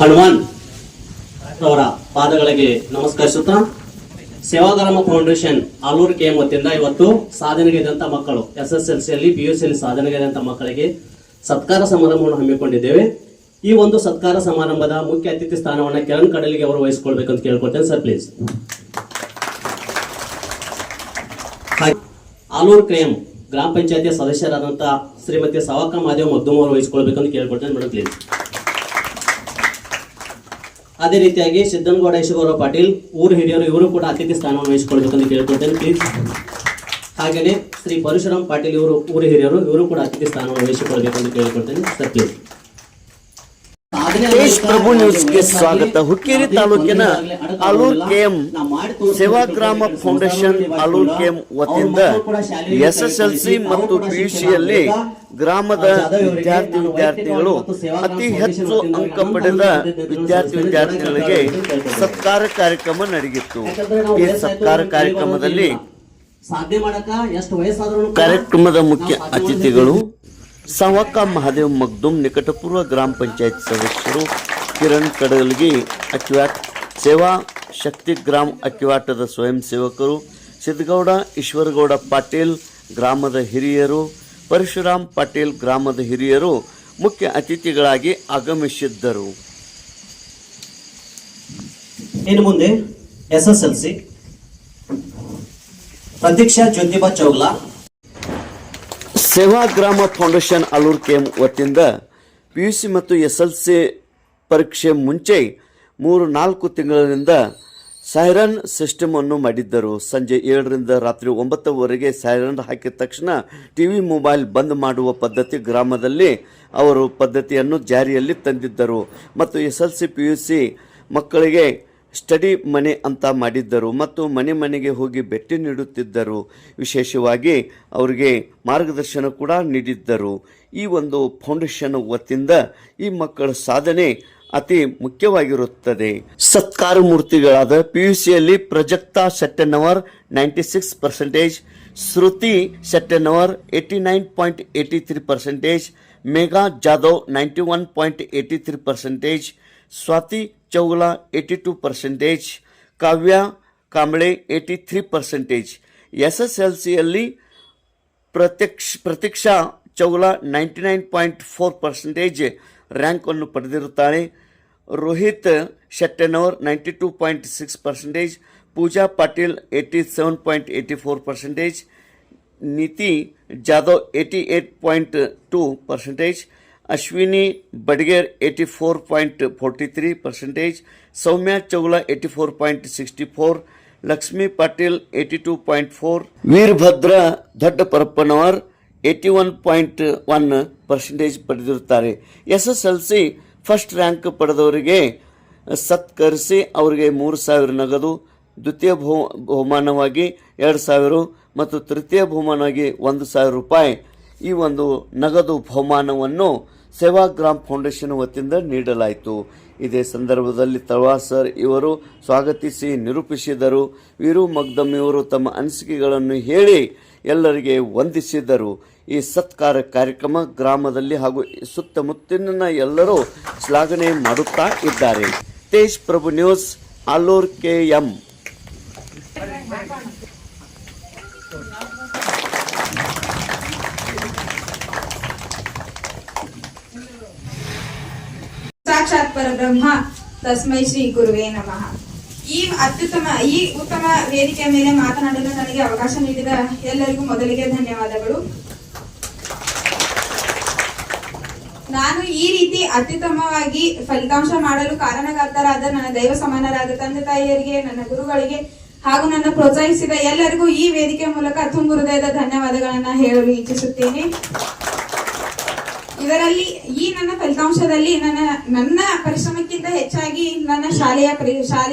ಹನುಮಾನ್ ಅವರ ಪಾದಗಳಿಗೆ ನಮಸ್ಕರಿಸುತ್ತಾ Sevagram foundation Alur KM ವತಿಯಿಂದ ಇವತ್ತು ಸಾಧನೆಗೈದಂತ ಮಕ್ಕಳು SSLCಯಲ್ಲಿ PUCಯಲ್ಲಿ ಸಾಧನೆಗೈದಂತ ಮಕ್ಕಳಿಗೆ ಸತ್ಕಾರ ಸಮಾರಂಭವನ್ನು ಹಮ್ಮಿಕೊಂಡಿದ್ದೇವೆ. ಈ ಒಂದು ಸತ್ಕಾರ ಸಮಾರಂಭದ ಮುಖ್ಯ ಅತಿಥಿ ಸ್ಥಾನವನ್ನು ಕಿರಣ್ ಕಡಲಿಗೆ ಅವರು ವಹಿಸಿಕೊಳ್ಬೇಕಂತ ಕೇಳ್ಕೊಳ್ತೇನೆ ಸರ್, ಪ್ಲೀಸ್. ಆಲೂರು ಕೆಎಂ ಗ್ರಾಮ ಪಂಚಾಯತಿಯ ಸದಸ್ಯರಾದಂತಹ ಶ್ರೀಮತಿ ಸವಕ ಮಾದೇವ್ ಮಗ್ದುಮ್ ಅವರು ವಹಿಸಿಕೊಳ್ಬೇಕಂತ ಕೇಳ್ಕೊಳ್ತೇನೆ ಮೇಡಮ್, ಪ್ಲೀಸ್. ಅದೇ ರೀತಿಯಾಗಿ ಸಿದ್ದನಗೌಡ ಯಶಗೌರವ ಪಾಟೀಲ್ ಊರು ಹಿರಿಯರು, ಇವರು ಕೂಡ ಅತಿಥಿ ಸ್ಥಾನವನ್ನು ವಹಿಸಿಕೊಳ್ಬೇಕಂತ ಕೇಳ್ಕೊಳ್ತೇನೆ, ಪ್ಲೀಸ್. ಹಾಗೆಯೇ ಶ್ರೀ ಪರಶುರಾಮ್ ಪಾಟೀಲ್ ಇವರು ಊರು ಹಿರಿಯರು, ಇವರು ಕೂಡ ಅತಿಥಿ ಸ್ಥಾನವನ್ನು ವಹಿಸಿಕೊಳ್ಬೇಕಂತ ಕೇಳ್ಕೊಳ್ತೇನೆ ಸರ್, ಪ್ಲೀಸ್. ದೇಶ್ ಪ್ರಭು ನ್ಯೂಸ್ಗೆ ಸ್ವಾಗತ. ಹುಕ್ಕೇರಿ ತಾಲೂಕಿನ Alur KM Sevagrama foundation Alur KM ವತಿಯಿಂದ SSLC ಮತ್ತು PUCಯಲ್ಲಿ ಗ್ರಾಮದ ವಿದ್ಯಾರ್ಥಿಗಳು ಅತಿ ಹೆಚ್ಚು ಅಂಕ ಪಡೆದ ವಿದ್ಯಾರ್ಥಿಗಳಿಗೆ ಸತ್ಕಾರ ಕಾರ್ಯಕ್ರಮ ನಡೆಯಿತು. ಈ ಸತ್ಕಾರ ಕಾರ್ಯಕ್ರಮದಲ್ಲಿ ಕಾರ್ಯಕ್ರಮದ ಮುಖ್ಯ ಅತಿಥಿಗಳು ಸವಕ ಮಹಾದೇವ್ ಮಗ್ದುಮ್, ನಿಕಟಪೂರ್ವ ಗ್ರಾಮ ಪಂಚಾಯತ್ ಸದಸ್ಯರು, ಕಿರಣ್ ಕಡಲ್ಗಿ ಅಕ್ವಾಟ್, ಸೇವಾ ಶಕ್ತಿ ಗ್ರಾಮ ಅಕ್ವಾಟದ ಸ್ವಯಂ ಸೇವಕರು, ಸಿದ್ದಗೌಡ ಈಶ್ವರಗೌಡ ಪಾಟೀಲ್ ಗ್ರಾಮದ ಹಿರಿಯರು, ಪರಶುರಾಮ್ ಪಾಟೀಲ್ ಗ್ರಾಮದ ಹಿರಿಯರು ಮುಖ್ಯ ಅತಿಥಿಗಳಾಗಿ ಆಗಮಿಸಿದ್ದರು. ಇನ್ನು ಮುಂದೆ SSLC Pratiksha Jyotiba Chougla Sevagrama foundation Alur KM ವತಿಯಿಂದ PUC ಮತ್ತು SSLC ಪರೀಕ್ಷೆ ಮುಂಚೆ 3-4 ತಿಂಗಳಿಂದ ಸೈರನ್ ಸಿಸ್ಟಮ್ ಅನ್ನು ಮಾಡಿದ್ದರು. ಸಂಜೆ 7ರಿಂದ ರಾತ್ರಿ 9ವರೆಗೆ ಸೈರನ್ ಹಾಕಿದ ತಕ್ಷಣ ಟಿವಿ ಮೊಬೈಲ್ ಬಂದ್ ಮಾಡುವ ಪದ್ಧತಿ ಗ್ರಾಮದಲ್ಲಿ ಅವರು ಪದ್ಧತಿಯನ್ನು ಜಾರಿಯಲ್ಲಿ ತಂದಿದ್ದರು. ಮತ್ತು SSLC PUC ಮಕ್ಕಳಿಗೆ ಸ್ಟಡಿ ಮನೆ ಅಂತ ಮಾಡಿದ್ದರು ಮತ್ತು ಮನೆ ಮನೆಗೆ ಹೋಗಿ ಭೇಟಿ ನೀಡುತ್ತಿದ್ದರು. ವಿಶೇಷವಾಗಿ ಅವರಿಗೆ ಮಾರ್ಗದರ್ಶನ ಕೂಡ ನೀಡಿದ್ದರು. ಈ ಒಂದು ಫೌಂಡೇಶನ್ ವತಿಯಿಂದ ಈ ಮಕ್ಕಳ ಸಾಧನೆ ಅತಿ ಮುಖ್ಯವಾಗಿರುತ್ತದೆ. ಸತ್ಕಾರ ಮೂರ್ತಿಗಳಾದ PUCಯಲ್ಲಿ ಪ್ರಜಕ್ತಾ ಶೆಟ್ಟೆನವರ್ 96%, ಶ್ರುತಿ ಶೆಟ್ಟೆನವರ್ 89.83%, ಮೇಘಾ ಜಾಧವ್ 91.83%, ಸ್ವಾತಿ ಚೌಗಲಾ 82%, ಕಾವ್ಯ ಕಾಂಬಳೆ 83%. SSLCಯಲ್ಲಿ ಪ್ರತೀಕ್ಷಾ ಚೌಗಲಾ 99.4% ರ್ಯಾಂಕನ್ನು ಪಡೆದಿರುತ್ತಾಳೆ. ರೋಹಿತ್ ಶೆಟ್ಟೆನವರ್ 92.6%, ಪೂಜಾ ಪಾಟೀಲ್ 87.84%, ನೀತಿ ಜಾಧವ್ 88.2%, ಅಶ್ವಿನಿ ಬಡ್ಗೇರ್ 84.43%, ಸೌಮ್ಯ ಚೌಗಲಾ 84.64%, ಲಕ್ಷ್ಮೀ ಪಾಟೀಲ್ 82.4%, ವೀರಭದ್ರ ದೊಡ್ಡಪರಪ್ಪನವರ್ 81.1% ಪಡೆದಿರುತ್ತಾರೆ. SSLC ಫಸ್ಟ್ ರ್ಯಾಂಕ್ ಪಡೆದವರಿಗೆ ಸತ್ಕರಿಸಿ ಅವರಿಗೆ 3,000 ನಗದು, ದ್ವಿತೀಯ ಬಹುಮಾನವಾಗಿ 2,000 ಮತ್ತು ತೃತೀಯ ಬಹುಮಾನವಾಗಿ 1,000 ರೂಪಾಯಿ ಈ ಒಂದು ನಗದು ಬಹುಮಾನವನ್ನು ಸೇವಾಗ್ರಾಮ್ ಫೌಂಡೇಶನ್ ವತಿಯಿಂದ ನೀಡಲಾಯಿತು. ಇದೇ ಸಂದರ್ಭದಲ್ಲಿ ತಳವಾರ್ ಸರ್ ಇವರು ಸ್ವಾಗತಿಸಿ ನಿರೂಪಿಸಿದರು. ವೀರು ಮಗ್ದಮ್ ಇವರು ತಮ್ಮ ಅನಿಸಿಕೆಗಳನ್ನು ಹೇಳಿ ಎಲ್ಲರಿಗೆ ವಂದಿಸಿದರು. ಈ ಸತ್ಕಾರ ಕಾರ್ಯಕ್ರಮ ಗ್ರಾಮದಲ್ಲಿ ಹಾಗೂ ಸುತ್ತಮುತ್ತಲಿನ ಎಲ್ಲರೂ ಶ್ಲಾಘನೆ ಮಾಡುತ್ತಾ ಇದ್ದಾರೆ. ತೇಜ್ ಪ್ರಭು ನ್ಯೂಸ್, ಆಲೂರು ಕೆಎಂ. ಸಾಕ್ಷಾತ್ ಪರಬ್ರಹ್ಮ ತಸ್ಮೈ ಶ್ರೀ ಗುರುವೇ ನಮಃ. ಈ ಉತ್ತಮ ವೇದಿಕೆಯ ಮೇಲೆ ಮಾತನಾಡಲು ನನಗೆ ಅವಕಾಶ ನೀಡಿದ ಎಲ್ಲರಿಗೂ ಮೊದಲಿಗೆ ಧನ್ಯವಾದಗಳು. ನಾನು ಈ ರೀತಿ ಅತ್ಯುತ್ತಮವಾಗಿ ಫಲಿತಾಂಶ ಮಾಡಲು ಕಾರಣಕರ್ತರಾದ ನನ್ನ ದೈವ ಸಮಾನರಾದ ತಂದೆ ತಾಯಿಯರಿಗೆ, ನನ್ನ ಗುರುಗಳಿಗೆ ಹಾಗೂ ನನ್ನ ಪ್ರೋತ್ಸಾಹಿಸಿದ ಎಲ್ಲರಿಗೂ ಈ ವೇದಿಕೆ ಮೂಲಕ ತುಂಬು ಹೃದಯದ ಧನ್ಯವಾದಗಳನ್ನ ಹೇಳಲು ಇಚ್ಛಿಸುತ್ತೇನೆ. ಇದರಲ್ಲಿ ಈ ನನ್ನ ಫಲಿತಾಂಶದಲ್ಲಿ ನನ್ನ ಪರಿಶ್ರಮಕ್ಕಿಂತ ಹೆಚ್ಚಾಗಿ ನನ್ನ ಶಾಲೆಯ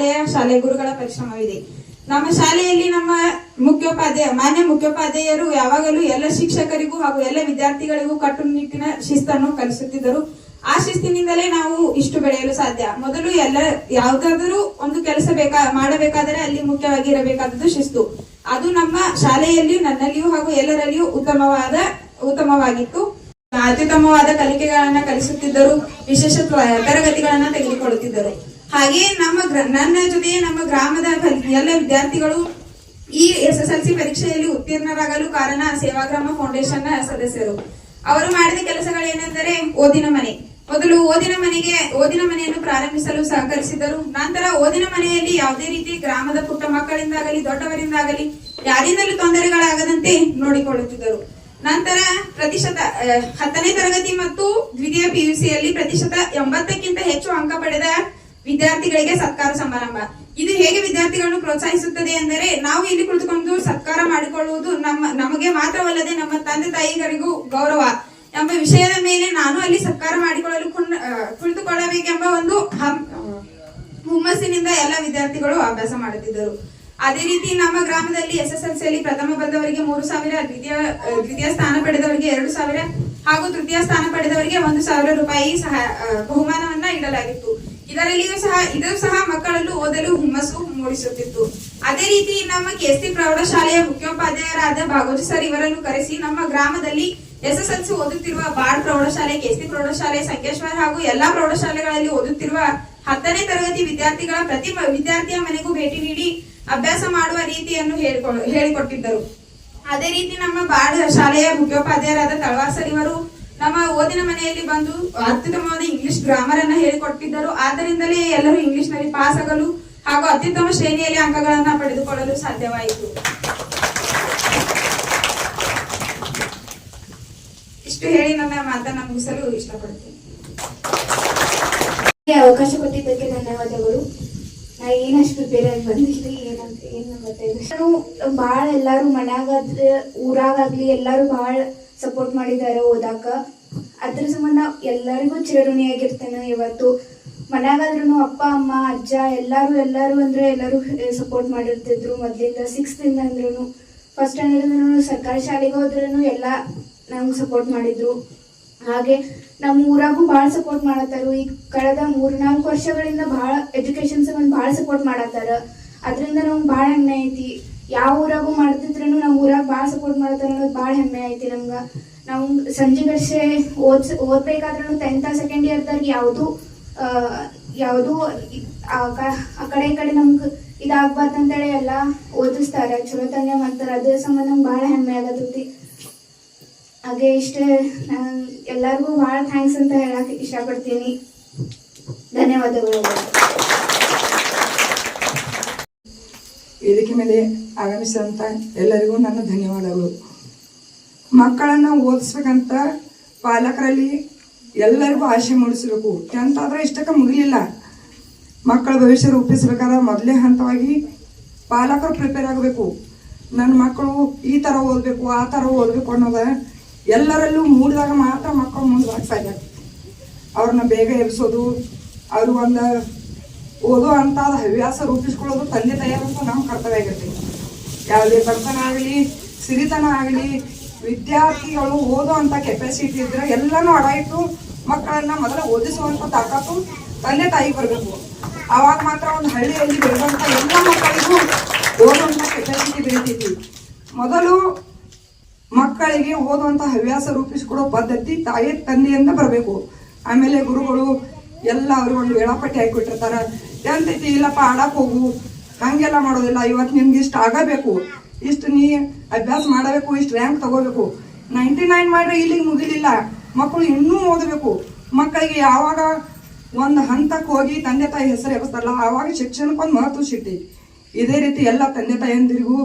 ಗುರುಗಳ ಪರಿಶ್ರಮವಿದೆ. ನಮ್ಮ ಶಾಲೆಯಲ್ಲಿ ನಮ್ಮ ಮಾನ್ಯ ಮುಖ್ಯೋಪಾಧ್ಯಾಯರು ಯಾವಾಗಲೂ ಎಲ್ಲ ಶಿಕ್ಷಕರಿಗೂ ಹಾಗೂ ಎಲ್ಲ ವಿದ್ಯಾರ್ಥಿಗಳಿಗೂ ಕಟ್ಟುನಿಟ್ಟಿನ ಶಿಸ್ತನ್ನು ಕಲಿಸುತ್ತಿದ್ದರು. ಆ ಶಿಸ್ತಿನಿಂದಲೇ ನಾವು ಇಷ್ಟು ಬೆಳೆಯಲು ಸಾಧ್ಯ. ಮೊದಲು ಯಾವುದಾದರೂ ಒಂದು ಕೆಲಸ ಮಾಡಬೇಕಾದರೆ ಅಲ್ಲಿ ಮುಖ್ಯವಾಗಿ ಇರಬೇಕಾದದ್ದು ಶಿಸ್ತು. ಅದು ನಮ್ಮ ಶಾಲೆಯಲ್ಲಿ ನನ್ನಲ್ಲಿಯೂ ಹಾಗೂ ಎಲ್ಲರಲ್ಲಿಯೂ ಉತ್ತಮವಾಗಿತ್ತು. ಅತ್ಯುತ್ತಮವಾದ ಕಲಿಕೆಗಳನ್ನ ಕಲಿಸುತ್ತಿದ್ದರು, ವಿಶೇಷ ತರಗತಿಗಳನ್ನ ತೆಗೆದುಕೊಳ್ಳುತ್ತಿದ್ದರು. ಹಾಗೆಯೇ ನನ್ನ ಜೊತೆ ನಮ್ಮ ಗ್ರಾಮದ ಎಲ್ಲ ವಿದ್ಯಾರ್ಥಿಗಳು ಈ SSLC ಪರೀಕ್ಷೆಯಲ್ಲಿ ಉತ್ತೀರ್ಣರಾಗಲು ಕಾರಣ ಸೇವಾಗ್ರಾಮ ಫೌಂಡೇಶನ್ ನ ಸದಸ್ಯರು. ಅವರು ಮಾಡಿದ ಕೆಲಸಗಳೇನೆಂದರೆ ಓದಿನ ಮನೆ. ಮೊದಲು ಓದಿನ ಮನೆಯನ್ನು ಪ್ರಾರಂಭಿಸಲು ಸಹಕರಿಸಿದರು. ನಂತರ ಓದಿನ ಮನೆಯಲ್ಲಿ ಯಾವುದೇ ರೀತಿ ಗ್ರಾಮದ ಪುಟ್ಟ ಮಕ್ಕಳಿಂದಾಗಲಿ ದೊಡ್ಡವರಿಂದಾಗಲಿ ಯಾರಿಂದಲೂ ತೊಂದರೆಗಳಾಗದಂತೆ ನೋಡಿಕೊಳ್ಳುತ್ತಿದ್ದರು. ನಂತರ 10ನೇ ತರಗತಿ ಮತ್ತು ದ್ವಿತೀಯ PUCಯಲ್ಲಿ 80%ಕ್ಕಿಂತ ಹೆಚ್ಚು ಅಂಕ ಪಡೆದ ವಿದ್ಯಾರ್ಥಿಗಳಿಗೆ ಸತ್ಕಾರ ಸಮಾರಂಭ. ಇದು ಹೇಗೆ ವಿದ್ಯಾರ್ಥಿಗಳನ್ನು ಪ್ರೋತ್ಸಾಹಿಸುತ್ತದೆ ಎಂದರೆ, ನಾವು ಇಲ್ಲಿ ಕುಳಿತುಕೊಂಡು ಸತ್ಕಾರ ಮಾಡಿಕೊಳ್ಳುವುದು ನಮಗೆ ಮಾತ್ರವಲ್ಲದೆ ನಮ್ಮ ತಂದೆ ತಾಯಿಗಳಿಗೂ ಗೌರವ ಎಂಬ ವಿಷಯದ ಮೇಲೆ ನಾನು ಅಲ್ಲಿ ಸತ್ಕಾರ ಮಾಡಿಕೊಳ್ಳಲು ಕುಳಿತುಕೊಳ್ಳಬೇಕೆಂಬ ಒಂದು ಹುಮ್ಮಸ್ಸಿನಿಂದ ಎಲ್ಲ ವಿದ್ಯಾರ್ಥಿಗಳು ಅಭ್ಯಾಸ ಮಾಡುತ್ತಿದ್ದರು. ಅದೇ ರೀತಿ ನಮ್ಮ ಗ್ರಾಮದಲ್ಲಿ SSLCಯಲ್ಲಿ ಪ್ರಥಮ ಬಂದವರಿಗೆ 3,000, ದ್ವಿತೀಯ ಸ್ಥಾನ ಪಡೆದವರಿಗೆ 2,000 ಹಾಗೂ ತೃತೀಯ ಸ್ಥಾನ ಪಡೆದವರಿಗೆ 1,000 ರೂಪಾಯಿ ಬಹುಮಾನವನ್ನ ಇಡಲಾಗಿತ್ತು. ಇದು ಸಹ ಮಕ್ಕಳಲ್ಲೂ ಓದಲು ಹುಮ್ಮಸ್ಸು ಮೂಡಿಸುತ್ತಿತ್ತು. ಅದೇ ರೀತಿ ನಮ್ಮ KST ಪ್ರೌಢಶಾಲೆಯ ಮುಖ್ಯೋಪಾಧ್ಯಾಯರಾದ ಭಾಗೋಜಿ ಸರ್ ಇವರನ್ನು ಕರೆಸಿ ನಮ್ಮ ಗ್ರಾಮದಲ್ಲಿ SSLC ಓದುತ್ತಿರುವ ಬಾಳ್ ಪ್ರೌಢಶಾಲೆ, KST ಪ್ರೌಢಶಾಲೆ, ಸಂಕೇಶ್ವರ ಹಾಗೂ ಎಲ್ಲಾ ಪ್ರೌಢಶಾಲೆಗಳಲ್ಲಿ ಓದುತ್ತಿರುವ 10ನೇ ತರಗತಿ ವಿದ್ಯಾರ್ಥಿಗಳ ಪ್ರತಿ ವಿದ್ಯಾರ್ಥಿಯ ಮನೆಗೂ ಭೇಟಿ ನೀಡಿ ಅಭ್ಯಾಸ ಮಾಡುವ ರೀತಿಯನ್ನು ಹೇಳಿಕೊಟ್ಟಿದ್ದರು. ಅದೇ ರೀತಿ ನಮ್ಮ ಬಾಳ್ ಶಾಲೆಯ ಮುಖ್ಯೋಪಾಧ್ಯಾಯರಾದ ತಳವಾರ್ ಸರ್ ಇವರು ನಮ್ಮ ಓದಿನ ಮನೆಯಲ್ಲಿ ಬಂದು ಅತ್ಯುತ್ತಮವಾದ ಇಂಗ್ಲಿಷ್ ಗ್ರಾಮರ್ ಅನ್ನ ಹೇಳಿಕೊಟ್ಟಿದ್ದರು. ಆದ್ದರಿಂದಲೇ ಎಲ್ಲರೂ ಇಂಗ್ಲಿಷ್ ನಲ್ಲಿ ಪಾಸ್ ಆಗಲು ಹಾಗೂ ಅತ್ಯುತ್ತಮ ಶ್ರೇಣಿಯಲ್ಲಿ ಅಂಕಗಳನ್ನ ಪಡೆದುಕೊಳ್ಳಲು ಸಾಧ್ಯವಾಯಿತು. ಇಷ್ಟು ಹೇಳಿ ನನ್ನ ಮಾತನ್ನ ಮುಗಿಸಲು ಇಷ್ಟಪಡ್ತೀನಿ. ಅವಕಾಶ ಕೊಟ್ಟಿದ್ದಕ್ಕೆ ಧನ್ಯವಾದಗಳು. ನಾ ಏನಷ್ಟು ಪ್ರಿಪೇರ್ ಆಗಿ ಬಂದಿದ್ರಿ ಏನು ಗೊತ್ತಾಯ್ತು. ಭಾಳ ಎಲ್ಲಾರು ಮನ್ಯಾಗಾದ್ರೆ ಊರಾಗಾಗ್ಲಿ ಎಲ್ಲಾರು ಭಾಳ ಸಪೋರ್ಟ್ ಮಾಡಿದ್ದಾರೆ ಓದಾಕ. ಅದ್ರ ಸಂಬಂಧ ಎಲ್ಲರಿಗೂ ಚಿರಋಣಿಯಾಗಿರ್ತೇನೆ. ಇವತ್ತು ಮನ್ಯಾಗಾದ್ರೂ ಅಪ್ಪ ಅಮ್ಮ ಅಜ್ಜ ಎಲ್ಲಾರು ಅಂದ್ರೆ ಎಲ್ಲರೂ ಸಪೋರ್ಟ್ ಮಾಡಿರ್ತಿದ್ರು. ಮೊದ್ಲಿಂದ 6th ಇಂದ ಅಂದ್ರೂ ಫಸ್ಟ್ ಸ್ಟ್ಯಾಂಡರ್ಡ್ ಸರ್ಕಾರಿ ಶಾಲೆಗೆ ಹೋದ್ರೂ ಎಲ್ಲ ನಮ್ಗೆ ಸಪೋರ್ಟ್ ಮಾಡಿದ್ರು. ಹಾಗೆ ನಮ್ಮ ಊರಾಗೂ ಭಾಳ ಸಪೋರ್ಟ್ ಮಾಡತ್ತಾರು. ಈಗ ಕಳೆದ 3-4 ವರ್ಷಗಳಿಂದ ಭಾಳ ಎಜುಕೇಶನ್ ಸಂಬಂಧ ಭಾಳ ಸಪೋರ್ಟ್ ಮಾಡತ್ತಾರ. ಅದರಿಂದ ನಮ್ಗೆ ಭಾಳ ಹೆಮ್ಮೆ ಐತಿ. ಯಾವ ಊರಾಗೂ ಮಾಡ್ತಿದ್ರು ನಮ್ಮ ಊರಾಗ ಭಾಳ ಸಪೋರ್ಟ್ ಮಾಡತ್ತಾರ ಅನ್ನೋದು ಭಾಳ ಹೆಮ್ಮೆ ಐತಿ ನಮ್ಗೆ. ನಾವು ಸಂಜೆ ಗಡ್ಸೆ ಓದ್ಬೇಕಾದ್ರೂ 10th ಸೆಕೆಂಡ್ ಇಯರ್ದಾಗ ಯಾವುದು ಆ ಕಡೆ ಈ ಕಡೆ ನಮ್ಗೆ ಇದಾಗ್ಬಾರ್ದಂತೇಳಿ ಎಲ್ಲ ಓದಿಸ್ತಾರೆ, ಚಲೋ ತಂದೆ ಮಾಡ್ತಾರೆ. ಅದ್ರ ಸಂಬಂಧ ನಮ್ಗೆ ಭಾಳ ಹೆಮ್ಮೆ ಆಗತೈತಿ. ಹಾಗೆ ಇಷ್ಟೇ, ನಾನು ಎಲ್ಲರಿಗೂ ಭಾಳ ಥ್ಯಾಂಕ್ಸ್ ಅಂತ ಹೇಳಕ್ ಇಷ್ಟಪಡ್ತೀನಿ. ಧನ್ಯವಾದಗಳು. ವೇದಿಕೆ ಮೇಲೆ ಆಗಮಿಸಿದಂಥ ಎಲ್ಲರಿಗೂ ನನ್ನ ಧನ್ಯವಾದಗಳು. ಮಕ್ಕಳನ್ನು ಓದಿಸ್ಬೇಕಂತ ಪಾಲಕರಲ್ಲಿ ಎಲ್ಲರಿಗೂ ಆಸೆ ಮೂಡಿಸಬೇಕು. 10th ಆದರೆ ಇಷ್ಟಕ್ಕೆ ಮುಗಿಲಿಲ್ಲ. ಮಕ್ಕಳ ಭವಿಷ್ಯ ರೂಪಿಸಬೇಕಾದ್ರೆ ಮೊದಲೇ ಹಂತವಾಗಿ ಪಾಲಕರು ಪ್ರಿಪೇರ್ ಆಗಬೇಕು. ನನ್ನ ಮಕ್ಕಳು ಈ ಥರ ಓದಬೇಕು, ಆ ಥರ ಓದಬೇಕು ಅನ್ನೋದು ಎಲ್ಲರಲ್ಲೂ ಮೂಡಿದಾಗ ಮಾತ್ರ ಮಕ್ಕಳು ಮುಂದೆ ಸಾಧ್ಯ. ಅವ್ರನ್ನ ಬೇಗ ಎಬ್ಸೋದು, ಅವರು ಒಂದು ಓದೋ ಅಂತ ಹವ್ಯಾಸ ರೂಪಿಸ್ಕೊಳ್ಳೋದು ತಂದೆ ತಾಯಿಯರಂತೂ ನಮ್ಮ ಕರ್ತವ್ಯ ಆಗಿರ್ತೀವಿ. ಯಾವುದೇ ಬಡತನ ಆಗಲಿ ಸಿರಿತನ ಆಗಲಿ ವಿದ್ಯಾರ್ಥಿಗಳು ಓದೋ ಅಂತ ಕೆಪಾಸಿಟಿ ಇದ್ರೆ ಎಲ್ಲನೂ ಅಡ ಇಟ್ಟು ಮಕ್ಕಳನ್ನ ಮೊದಲು ಓದಿಸುವಂಥ ತಾಕತ್ತು ತಂದೆ ತಾಯಿಗೆ ಬರಬೇಕು. ಆವಾಗ ಮಾತ್ರ ಒಂದು ಹಳ್ಳಿಯಲ್ಲಿ ಬೆಳೆದಂಥ ಎಲ್ಲ ಮಕ್ಕಳಿಗೂ ಓದುವಂಥ ಕೆಪಾಸಿಟಿ ಬೆಳಿತೈತಿ. ಮೊದಲು ಮಕ್ಕಳಿಗೆ ಓದುವಂಥ ಹವ್ಯಾಸ ರೂಪಿಸ್ಕೊಡೋ ಪದ್ಧತಿ ತಾಯಿ ತಂದೆಯಿಂದ ಬರಬೇಕು. ಆಮೇಲೆ ಗುರುಗಳು ಎಲ್ಲ ಅವ್ರಿಗೆ ಒಂದು ವೇಳಾಪಟ್ಟಿ ಹಾಕಿಬಿಟ್ಟಿರ್ತಾರೆ. ಎಂತೈತಿ ಇಲ್ಲಪ್ಪ ಆಡಕ್ಕೆ ಹೋಗು, ಹಂಗೆಲ್ಲ ಮಾಡೋದಿಲ್ಲ. ಇವತ್ತು ನಿಮ್ಗೆ ಇಷ್ಟು ಆಗಬೇಕು, ಇಷ್ಟು ನೀ ಅಭ್ಯಾಸ ಮಾಡಬೇಕು, ಇಷ್ಟು ರ್ಯಾಂಕ್ ತಗೋಬೇಕು. 99 ಮಾಡ್ರೆ ಇಲ್ಲಿಗೆ ಮುಗಿಲಿಲ್ಲ. ಮಕ್ಕಳು ಇನ್ನೂ ಓದಬೇಕು. ಮಕ್ಕಳಿಗೆ ಯಾವಾಗ ಒಂದು ಹಂತಕ್ಕೆ ಹೋಗಿ ತಂದೆ ತಾಯಿ ಹೆಸರು ಎಬ್ಬಿಸ್ತಾರಲ್ಲ ಆವಾಗ ಶಿಕ್ಷಣಕ್ಕೊಂದು ಮಹತ್ವ ಸಿಗ್ತೈತಿ. ಇದೇ ರೀತಿ ಎಲ್ಲ ತಂದೆ ತಾಯಿಯಂದಿರಿಗೂ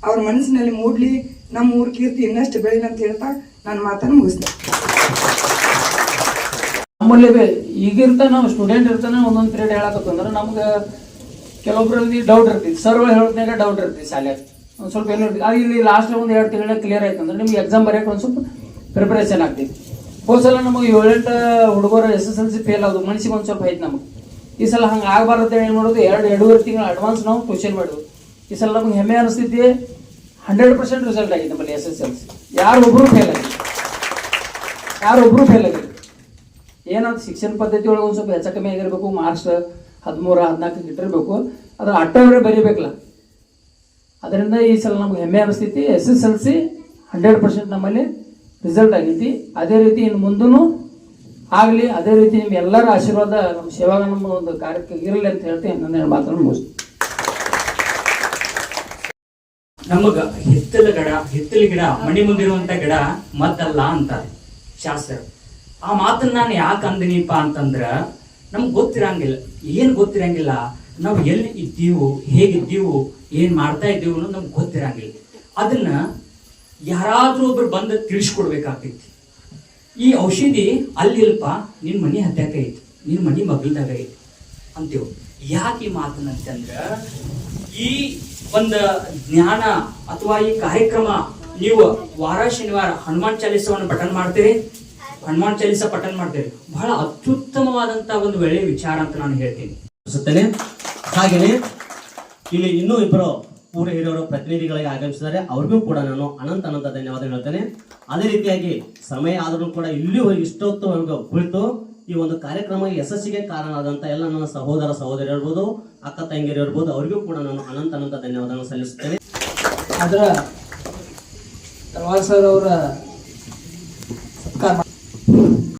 ಅವ್ರ ಮನಸ್ಸಿನಲ್ಲಿ ಮೂಡಲಿ, ನಮ್ಮ ಊರ ಕೀರ್ತಿ ಇನ್ನಷ್ಟು ಬೆಳೀಲಿ ಅಂತ ಹೇಳ್ತಾ ನನ್ನ ಮಾತನ್ನು ಮುಗಿಸ್ತೇನೆ. ನಮ್ಮಲ್ಲಿ ಈಗಿರ್ತ ನಾವು ಸ್ಟೂಡೆಂಟ್ ಇರ್ತಾನೆ ಒಂದೊಂದು ಪೀರಿಯಡ್ ಹೇಳಕತ್ತಂದ್ರೆ ನಮ್ಗೆ ಕೆಲವೊಬ್ಬರಲ್ಲಿ ಡೌಟ್ ಇರ್ತೈತಿ. ಸರ್ಗಳು ಹೇಳೋದ್ನಾಗ ಡೌಟ್ ಇರ್ತೈತಿ. ಶಾಲೆಯಾಗ ಒಂದು ಸ್ವಲ್ಪ ಏನು ಇರ್ತೈತಿ. ಅದು ಇಲ್ಲಿ ಲಾಸ್ಟ್ 1-2 ತಿಂಗಳ ಕ್ಲಿಯರ್ ಆಯ್ತು ಅಂದ್ರೆ ನಿಮ್ಗೆ ಎಕ್ಸಾಮ್ ಬರೆಯೋಕೆ ಒಂದು ಸ್ವಲ್ಪ ಪ್ರಿಪರೇಷನ್ ಆಗ್ತೈತಿ. ಹೋದ ಸಲ ನಮಗೆ 7-8 ಹುಡುಗರು SSLC ಫೇಲ್ ಆಗೋದು ಮನಸ್ಸಿಗೆ ಒಂದು ಸ್ವಲ್ಪ ಐತೆ ನಮಗೆ. ಈ ಸಲ ಹಂಗೆ ಆಗಬಾರ್ದು ಏನು ಮಾಡೋದು, 2-2.5 ತಿಂಗಳ ಅಡ್ವಾನ್ಸ್ ನಾವು ಕ್ವಶನ್ ಮಾಡೋದು. ಈ ಸಲ ನಮ್ಗೆ ಹೆಮ್ಮೆ ಅನಿಸ್ತೈತಿ. 100% ರಿಸಲ್ಟ್ ಆಗಿದೆ ನಮ್ಮಲ್ಲಿ SSLC. ಯಾರೊಬ್ಬರು ಫೇಲ್ ಆಗಿದೆ. ಏನಂತ ಶಿಕ್ಷಣ ಪದ್ಧತಿ ಒಳಗೆ ಒಂದು ಸ್ವಲ್ಪ ಹೆಚ್ಚು ಕಮ್ಮಿ ಆಗಿರ್ಬೇಕು. ಮಾರ್ಕ್ಸ್ 13-14 ಇಟ್ಟಿರ್ಬೇಕು. ಅದ್ರ ಅಟ್ಟವರೇ ಬರೀಬೇಕಲ್ಲ. ಅದರಿಂದ ಈ ಸಲ ನಮ್ಗೆ ಹೆಮ್ಮೆ ಅನಿಸ್ತೈತಿ. SSLC 100% ನಮ್ಮಲ್ಲಿ ರಿಸಲ್ಟ್ ಆಗೈತಿ. ಅದೇ ರೀತಿ ಇನ್ನು ಮುಂದೂ ಆಗಲಿ. ಅದೇ ರೀತಿ ನಿಮ್ಮ ಎಲ್ಲರ ಆಶೀರ್ವಾದ ನಮ್ಮ ಸೇವಾಗ ನಮ್ಮ ಒಂದು ಕಾರ್ಯಕ್ಕೆ ಇರಲಿ ಅಂತ ಹೇಳ್ತೀನಿ. ನನ್ನ ಮಾತನ್ನು ಮುಗಿಸ್ತೀನಿ. ನಮಗ ಹಿತ್ತಲ ಗಿಡ ಮಣಿ ಮುಂದಿರುವಂತ ಗಿಡ ಮದ್ದಲ್ಲ ಅಂತಾರೆ ಶಾಸ್ತ್ರ. ಆ ಮಾತನ್ನ ನಾನು ಯಾಕೆ ಅಂದಿನೀಪ ಅಂತಂದ್ರ ನಮ್ಗೆ ಗೊತ್ತಿರಂಗಿಲ್ಲ ನಾವು ಎಲ್ಲಿ ಇದ್ದೀವು, ಹೇಗಿದ್ದೀವು, ಏನ್ ಮಾಡ್ತಾ ಇದ್ದೀವಿ ಅನ್ನೋದು ನಮ್ಗೆ ಗೊತ್ತಿರಂಗಿಲ್ಲ. ಅದನ್ನ ಯಾರಾದ್ರೂ ಒಬ್ರು ಬಂದು ತಿಳಿಸ್ಕೊಡ್ಬೇಕಾಗ್ತೈತಿ. ಈ ಔಷಧಿ ಅಲ್ಲಿಲ್ಪ ನಿನ್ ಮನಿ ಹತ್ಯಾಕ ಐತಿ, ನಿನ್ ಮನಿ ಮಗಲ್ದಾಗ ಐತಿ ಅಂತೇವು. ಯಾಕೆ ಈ ಮಾತನ್ನ ಅಂತಂದ್ರ ಈ ಒಂದು ಜ್ಞಾನ ಅಥವಾ ಈ ಕಾರ್ಯಕ್ರಮ ನೀವು ವಾರ ಶನಿವಾರ ಹನುಮಾನ್ ಚಾಲೀಸವನ್ನು ಪಠನ್ ಮಾಡ್ತೀರಿ, ಹನುಮಾನ್ ಚಾಲೀಸ ಪಠನ್ ಮಾಡ್ತೀರಿ. ಬಹಳ ಅತ್ಯುತ್ತಮವಾದಂತ ಒಂದು ಒಳ್ಳೆಯ ವಿಚಾರ ಅಂತ ನಾನು ಹೇಳ್ತೀನಿ. ಹಾಗೆಯೇ ಇಲ್ಲಿ ಇನ್ನೂ ಇಬ್ಬರು ಪೂರ್ವ ಹಿರಿಯರು ಪ್ರತಿನಿಧಿಗಳಿಗೆ ಆಗಮಿಸಿದ್ದಾರೆ. ಅವ್ರಿಗೂ ಕೂಡ ನಾನು ಅನಂತ ಧನ್ಯವಾದ ಹೇಳ್ತೇನೆ. ಅದೇ ರೀತಿಯಾಗಿ ಸಮಯ ಆದರೂ ಕೂಡ ಇಲ್ಲಿ ಇಷ್ಟೊತ್ತು ಕುಳಿತು ಈ ಒಂದು ಕಾರ್ಯಕ್ರಮ ಯಶಸ್ಸಿಗೆ ಕಾರಣ ಆದಂತ ಎಲ್ಲ ನನ್ನ ಸಹೋದರ ಸಹೋದರಿ ಇರ್ಬೋದು, ಅಕ್ಕ ತಂಗಿಯರು ಇರ್ಬೋದು, ಅವರಿಗೂ ಕೂಡ ನಾನು ಅನಂತ ಧನ್ಯವಾದಗಳನ್ನು ಸಲ್ಲಿಸುತ್ತೇನೆ. ಅದರ ತಳವಾರ್ ಸರ್ ಅವರ